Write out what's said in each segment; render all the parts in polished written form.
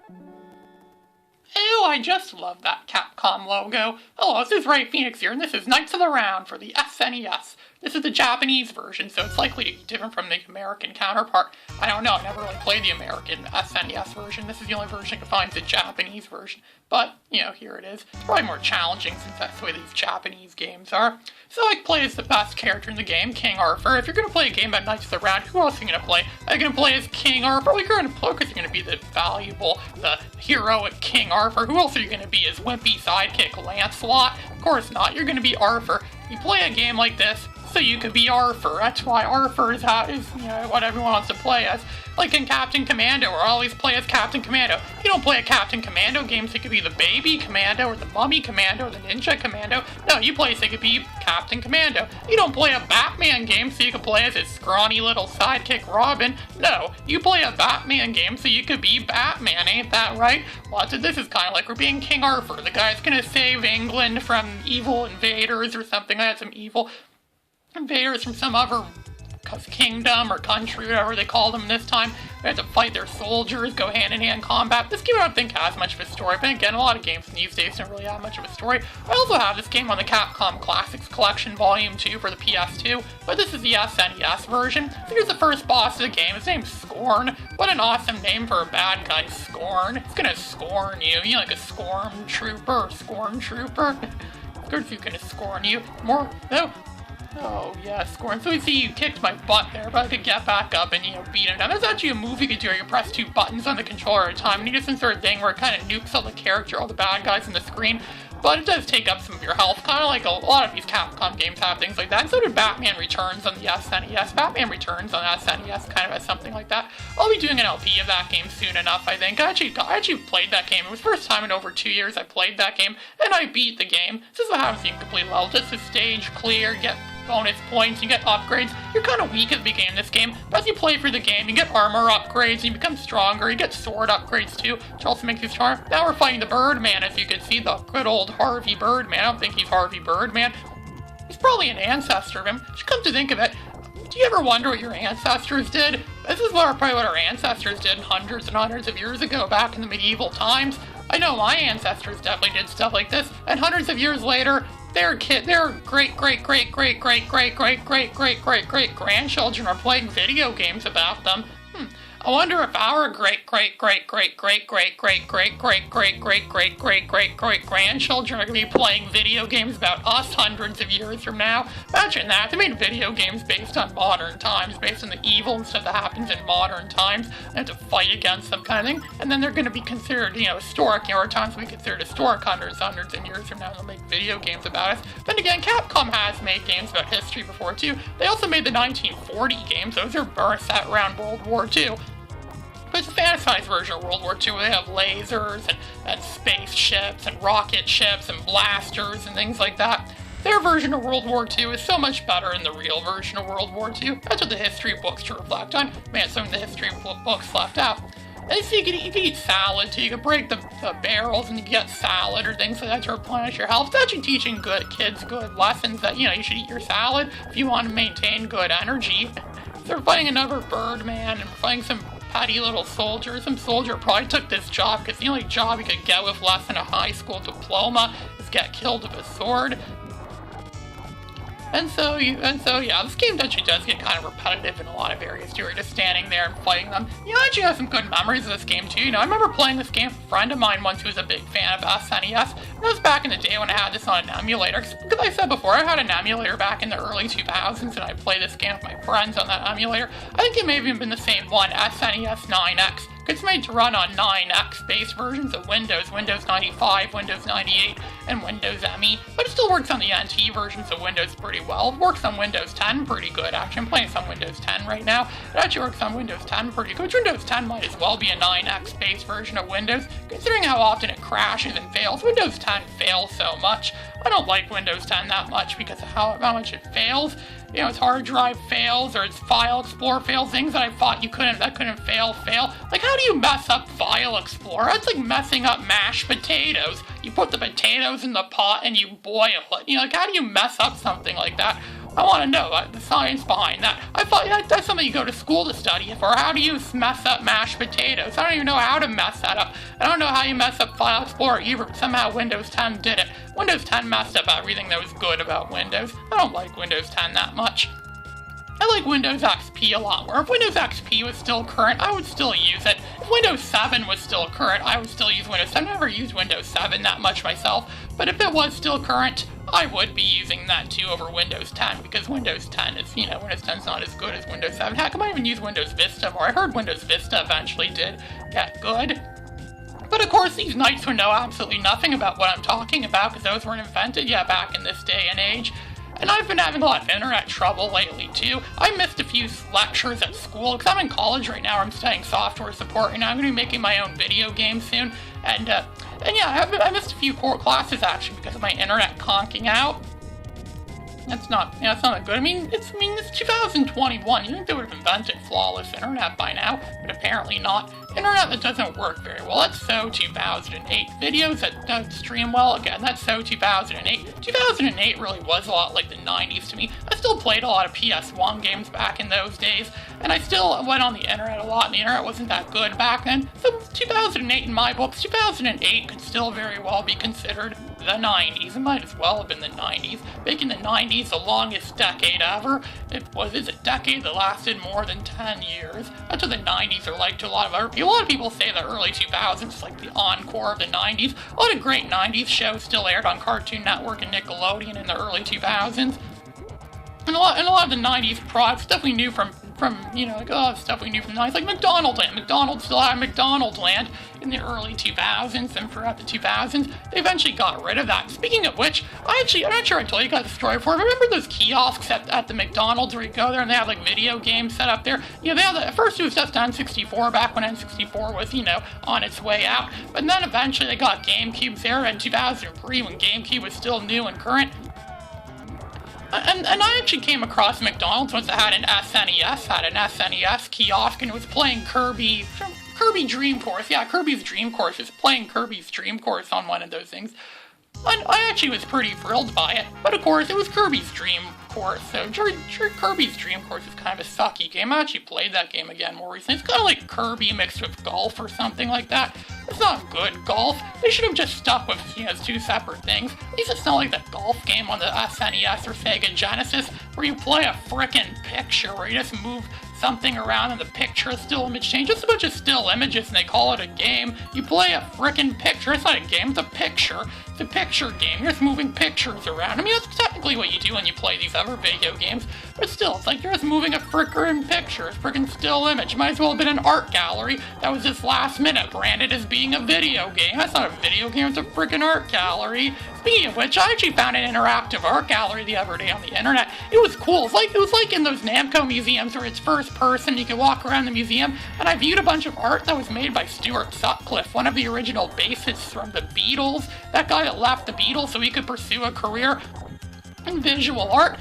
Ew, I just love that Capcom logo. Hello, this is Ray Phoenix here, and this is Knights of the Round for the SNES. This is the Japanese version, so it's likely to be different from the American counterpart. I don't know, I never really played the American SNES version. This is the only version I can find, the Japanese version. But, here it is. It's probably more challenging since that's the way these Japanese games are. So I play as the best character in the game, King Arthur. If you're going to play a game about Knights of the Round, who else are you going to play? Are you going to play as King Arthur? Well, you're going to play because you're going to be the valuable, the heroic King Arthur. Who else are you going to be as wimpy sidekick Lancelot? Of course not. You're going to be Arthur. You play a game like this so you could be Arthur. That's why Arthur is what everyone wants to play as. Like in Captain Commando, or always play as Captain Commando. You don't play a Captain Commando game so you could be the baby Commando, or the mummy Commando, or the ninja Commando. No, you play so you could be Captain Commando. You don't play a Batman game so you could play as his scrawny little sidekick Robin. No, you play a Batman game so you could be Batman, ain't that right? Well, this is kind of like we're being King Arthur. The guy's gonna save England from evil invaders or something like that, some evil invaders from some other kingdom or country, whatever they call them this time. They have to fight their soldiers, go hand-in-hand combat. This game I don't think has much of a story, but again, a lot of games these days don't really have much of a story. I also have this game on the Capcom Classics Collection Volume 2 for the PS2, but this is the SNES version. So here's the first boss of the game. His name's Scorn. What an awesome name for a bad guy, Scorn. It's gonna scorn you. You know, like a scorn trooper, scorn trooper. It's good if you can scorn you. More, no. Oh, yeah, Scorn. So you see, you kicked my butt there, but I could get back up and, beat him down. There's actually a move you could do where you press 2 buttons on the controller at a time, and you do some sort of thing where it kind of nukes all the character, all the bad guys on the screen. But it does take up some of your health, kind of like a lot of these Capcom games have things like that. And so did Batman Returns on the SNES. Batman Returns on the SNES kind of has something like that. I'll be doing an LP of that game soon enough, I think. I actually played that game. It was the first time in over 2 years I played that game, and I beat the game. This is what happens if you complete level. Just a stage clear, get bonus points, you get upgrades. You're kind of weak at the beginning of this game, but as you play through the game, you get armor upgrades, you become stronger, you get sword upgrades too, which also makes you stronger. Now we're fighting the Birdman, as you can see, the good old Harvey Birdman. I don't think he's Harvey Birdman. He's probably an ancestor of him. You come to think of it, do you ever wonder what your ancestors did? This is probably what our ancestors did hundreds and hundreds of years ago, back in the medieval times. I know my ancestors definitely did stuff like this, and hundreds of years later, their great-great-great-great-great-great-great-great-great-great-grandchildren are playing video games about them. I wonder if our great-great-great-great-great-great-great-great-great-great-great-great-great-grandchildren are going to be playing video games about us hundreds of years from now. Imagine that. They made video games based on modern times, based on the evil and stuff that happens in modern times. They have to fight against some kind of thing. And then they're going to be considered, historic. Our times we considered historic hundreds of years from now. They'll make video games about us. Then again, Capcom has made games about history before, too. They also made the 1940 games. Those are set around World War II. But it's a fantasized version of World War II where they have lasers and spaceships and rocket ships and blasters and things like that. Their version of World War II is so much better than the real version of World War II. That's what the history books should reflect on. Man, some of the history books left out. And so you can eat salad too. You can break the barrels and you get salad or things like that to replenish your health. It's actually teaching kids good lessons that, you should eat your salad if you want to maintain good energy. So we're fighting another Birdman and we're fighting some petty little soldier. Some soldier probably took this job because the only job he could get with less than a high school diploma is get killed with a sword. And so yeah, this game actually does get kind of repetitive in a lot of areas too. You're just standing there and fighting them. I actually have some good memories of this game too. I remember playing this game with a friend of mine once who was a big fan of SNES. And that was back in the day when I had this on an emulator. Because I said before, I had an emulator back in the early 2000s and I played this game with my friends on that emulator. I think it may have even been the same one, SNES 9X. It's made to run on 9X-based versions of Windows, Windows 95, Windows 98, and Windows ME, but it still works on the NT versions of Windows pretty well. It works on Windows 10 pretty good, actually. I'm playing some Windows 10 right now. It actually works on Windows 10 pretty good. Windows 10 might as well be a 9X-based version of Windows, considering how often it crashes and fails. Windows 10 fails so much. I don't like Windows 10 that much because of how much it fails. Its hard drive fails, or its File Explorer fails, things that I thought that couldn't fail. Like, how do you mess up File Explorer? That's like messing up mashed potatoes. You put the potatoes in the pot and you boil it. Like, how do you mess up something like that? I want to know the science behind that. I thought that's something you go to school to study for. How do you mess up mashed potatoes? I don't even know how to mess that up. I don't know how you mess up File Explorer either, but somehow Windows 10 did it. Windows 10 messed up everything that was good about Windows. I don't like Windows 10 that much. I like Windows XP a lot more. If Windows XP was still current, I would still use it. If Windows 7 was still current, I would still use Windows 7. I've never used Windows 7 that much myself, but if it was still current, I would be using that too over Windows 10, because Windows 10 is, Windows 10 is not as good as Windows 7. Heck, I might even use Windows Vista more. I heard Windows Vista eventually did get good. But of course, these knights would know absolutely nothing about what I'm talking about, because those weren't invented yet back in this day and age. And I've been having a lot of internet trouble lately, too. I missed a few lectures at school, because I'm in college right now. I'm studying software support, and I'm going to be making my own video game soon. And yeah, I missed a few core classes, actually, because of my internet conking out. That's not that good. I mean, it's 2021. You think they would have invented flawless internet by now, but apparently not. Internet that doesn't work very well. That's so 2008. Videos that don't stream well, again, that's so 2008. 2008 really was a lot like the 90s to me. I still played a lot of PS1 games back in those days, and I still went on the internet a lot, and the internet wasn't that good back then. So 2008 in my books, 2008 could still very well be considered the 90s. It might as well have been the 90s, making the 90s the longest decade ever. It's a decade that lasted more than 10 years. That's what the 90s are like to a lot of other people. A lot of people say the early 2000s is like the encore of the 90s. A lot of great 90s shows still aired on Cartoon Network and Nickelodeon in the early 2000s. And a lot of the 90s products, stuff we knew from stuff we knew from the 90s, like McDonald's Land. McDonald's still had McDonald's Land in the early 2000s and throughout the 2000s. They eventually got rid of that. Speaking of which, I'm not sure I told you guys the story before. Remember those kiosks at the McDonald's where you go there and they have like video games set up there? They had at first it was just N64 back when N64 was, on its way out. But then eventually they got GameCubes there in 2003 when GameCube was still new and current. And I actually came across McDonald's once that had an SNES kiosk, and it was playing Kirby Dream Course. Yeah, Kirby's Dream Course. It was playing Kirby's Dream Course on one of those things. And I actually was pretty thrilled by it, but of course it was Kirby's Dream Course, so Kirby's Dream Course is kind of a sucky game. I actually played that game again more recently. It's kind of like Kirby mixed with golf or something like that. It's not good golf. They should have just stuck with, two separate things. At least it's not like that golf game on the SNES or Sega Genesis, where you play a frickin' picture, where you just move something around and the picture is still image change. Just a bunch of still images and they call it a game. You play a frickin' picture. It's not a game, it's a picture. It's a picture game. You're just moving pictures around. I mean, that's technically what you do when you play these other video games, but still, it's like you're just moving a frickin' picture. It's frickin' still image. Might as well have been an art gallery that was just last minute branded as being a video game. That's not a video game, it's a frickin' art gallery. Speaking of which, I actually found an interactive art gallery the other day on the internet. It was cool. It was like in those Namco museums where it's first person, you can walk around the museum, and I viewed a bunch of art that was made by Stuart Sutcliffe, one of the original bassists from the Beatles, that guy that left the Beatles so he could pursue a career in visual art.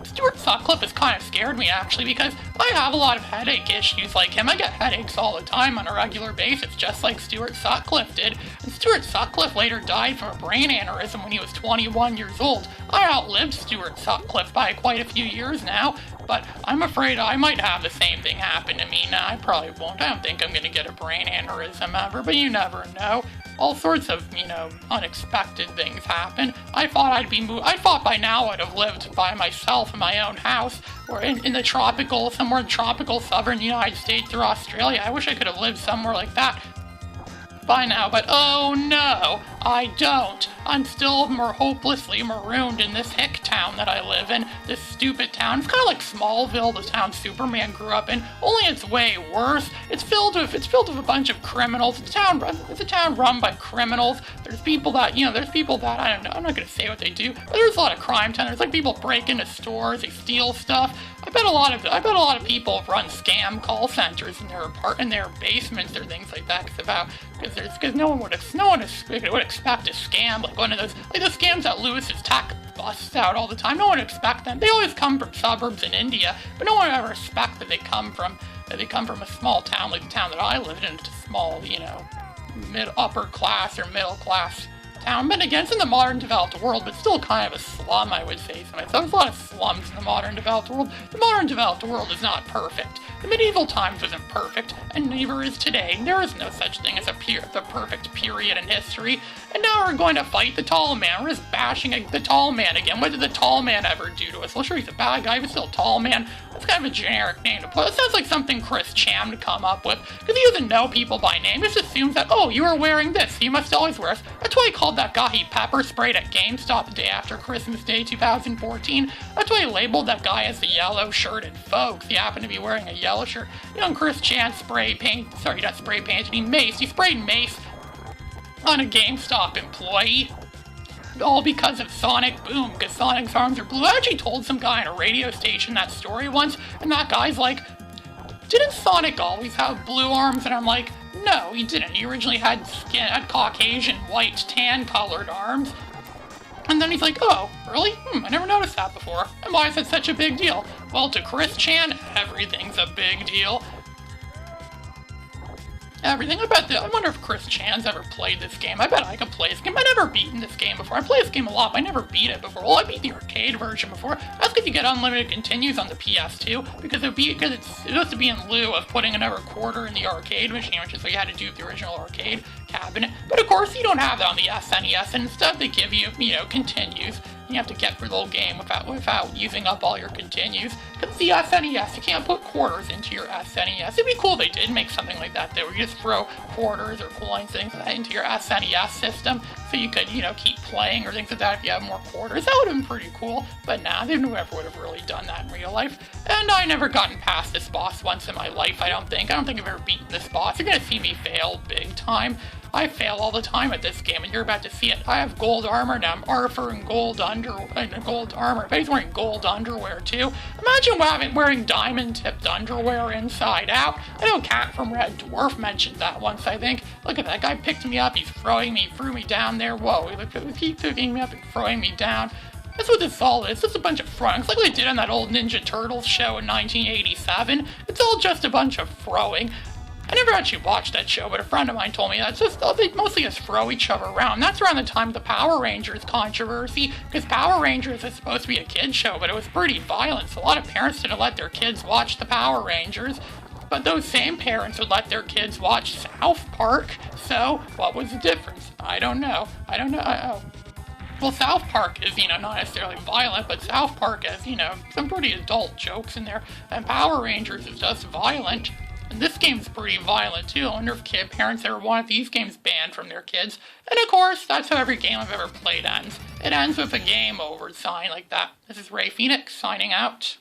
Stuart Sutcliffe has kind of scared me, actually, because I have a lot of headache issues like him. I get headaches all the time on a regular basis, just like Stuart Sutcliffe did. And Stuart Sutcliffe later died from a brain aneurysm when he was 21 years old. I outlived Stuart Sutcliffe by quite a few years now, but I'm afraid I might have the same thing happen to me now. I probably won't. I don't think I'm going to get a brain aneurysm ever, but you never know. All sorts of, unexpected things happen. I thought by now I'd have lived by myself in my own house, or somewhere in tropical southern United States or Australia. I wish I could have lived somewhere like that by now, but oh no, I don't. I'm still more hopelessly marooned in this hick town that I live in, this stupid town. It's kind of like Smallville, the town Superman grew up in, only it's way worse. It's filled with a bunch of criminals. It's a town run by criminals. There's people that, I don't know, I'm not gonna say what they do, but there's a lot of crime town. There's like people break into stores, they steal stuff. I bet a lot of people run scam call centers in their basements or things like that, because no one would expect a scam like one of those, like the scams that Lewis's Tech busts out all the time. No one would expect them. They always come from suburbs in India, but no one would ever expect that they come from a small town like the town that I lived in. It's a small, upper class or middle class down. But again, it's in the modern developed world, but still kind of a slum, I would say. So there's a lot of slums in the modern developed world. The modern developed world is not perfect. The medieval times wasn't perfect, and neither is today. There is no such thing as the perfect period in history. And now we're going to fight the tall man. We're just bashing the tall man again. What did the tall man ever do to us? Well, sure, he's a bad guy, but still tall man. That's kind of a generic name to put. It sounds like something Chris Cham to come up with, because he doesn't know people by name. He just assumes that, oh, you are wearing this, so you must always wear this. That's why he called that guy he pepper sprayed at GameStop the day after Christmas Day 2014. That's why he labeled that guy as the yellow shirted folks. He happened to be wearing a yellow shirt. You know, Chris Chan sprayed mace. He sprayed mace on a GameStop employee. All because of Sonic Boom, because Sonic's arms are blue. I actually told some guy on a radio station that story once, and that guy's like, didn't Sonic always have blue arms? And I'm like, no, he didn't. He originally had Caucasian, white, tan-colored arms. And then he's like, oh, really? I never noticed that before. And why is it such a big deal? Well, to Chris Chan, everything's a big deal. Everything. I wonder if Chris Chan's ever played this game. I bet I could play this game. I've never beaten this game before. I play this game a lot, but I never beat it before. Well, I beat the arcade version before. That's because you get unlimited continues on the PS2, because it's supposed to be in lieu of putting another quarter in the arcade machine, which is what you had to do with the original arcade cabinet. But of course, you don't have that on the SNES, and instead they give you, continues. You have to get through the whole game without using up all your continues. Because the SNES, you can't put quarters into your SNES. It'd be cool if they did make something like that, though, where you just throw quarters or coins, things like that, into your SNES system, so you could, keep playing or things like that if you have more quarters. That would have been pretty cool, but nah, they never would have really done that in real life. And I never gotten past this boss once in my life, I don't think. I've ever beaten this boss. You're gonna see me fail big time. I fail all the time at this game, and you're about to see it. I have gold armor, now I'm Arthur in gold armor. But he's wearing gold underwear, too. Imagine wearing diamond-tipped underwear inside out. I know Cat from Red Dwarf mentioned that once, I think. Look at that guy picked me up, threw me down there. Whoa, he picking me up and throwing me down. That's what this all is. It's just a bunch of throwing. It's like they did on that old Ninja Turtles show in 1987. It's all just a bunch of throwing. I never actually watched that show, but a friend of mine told me that they mostly just throw each other around. That's around the time of the Power Rangers controversy, because Power Rangers is supposed to be a kid's show, but it was pretty violent, so a lot of parents didn't let their kids watch the Power Rangers. But those same parents would let their kids watch South Park, so what was the difference? I don't know. Well, South Park is, not necessarily violent, but South Park has, some pretty adult jokes in there, and Power Rangers is just violent. And this game's pretty violent, too. I wonder if parents ever wanted these games banned from their kids. And of course, that's how every game I've ever played ends. It ends with a game over sign like that. This is Ray Phoenix, signing out.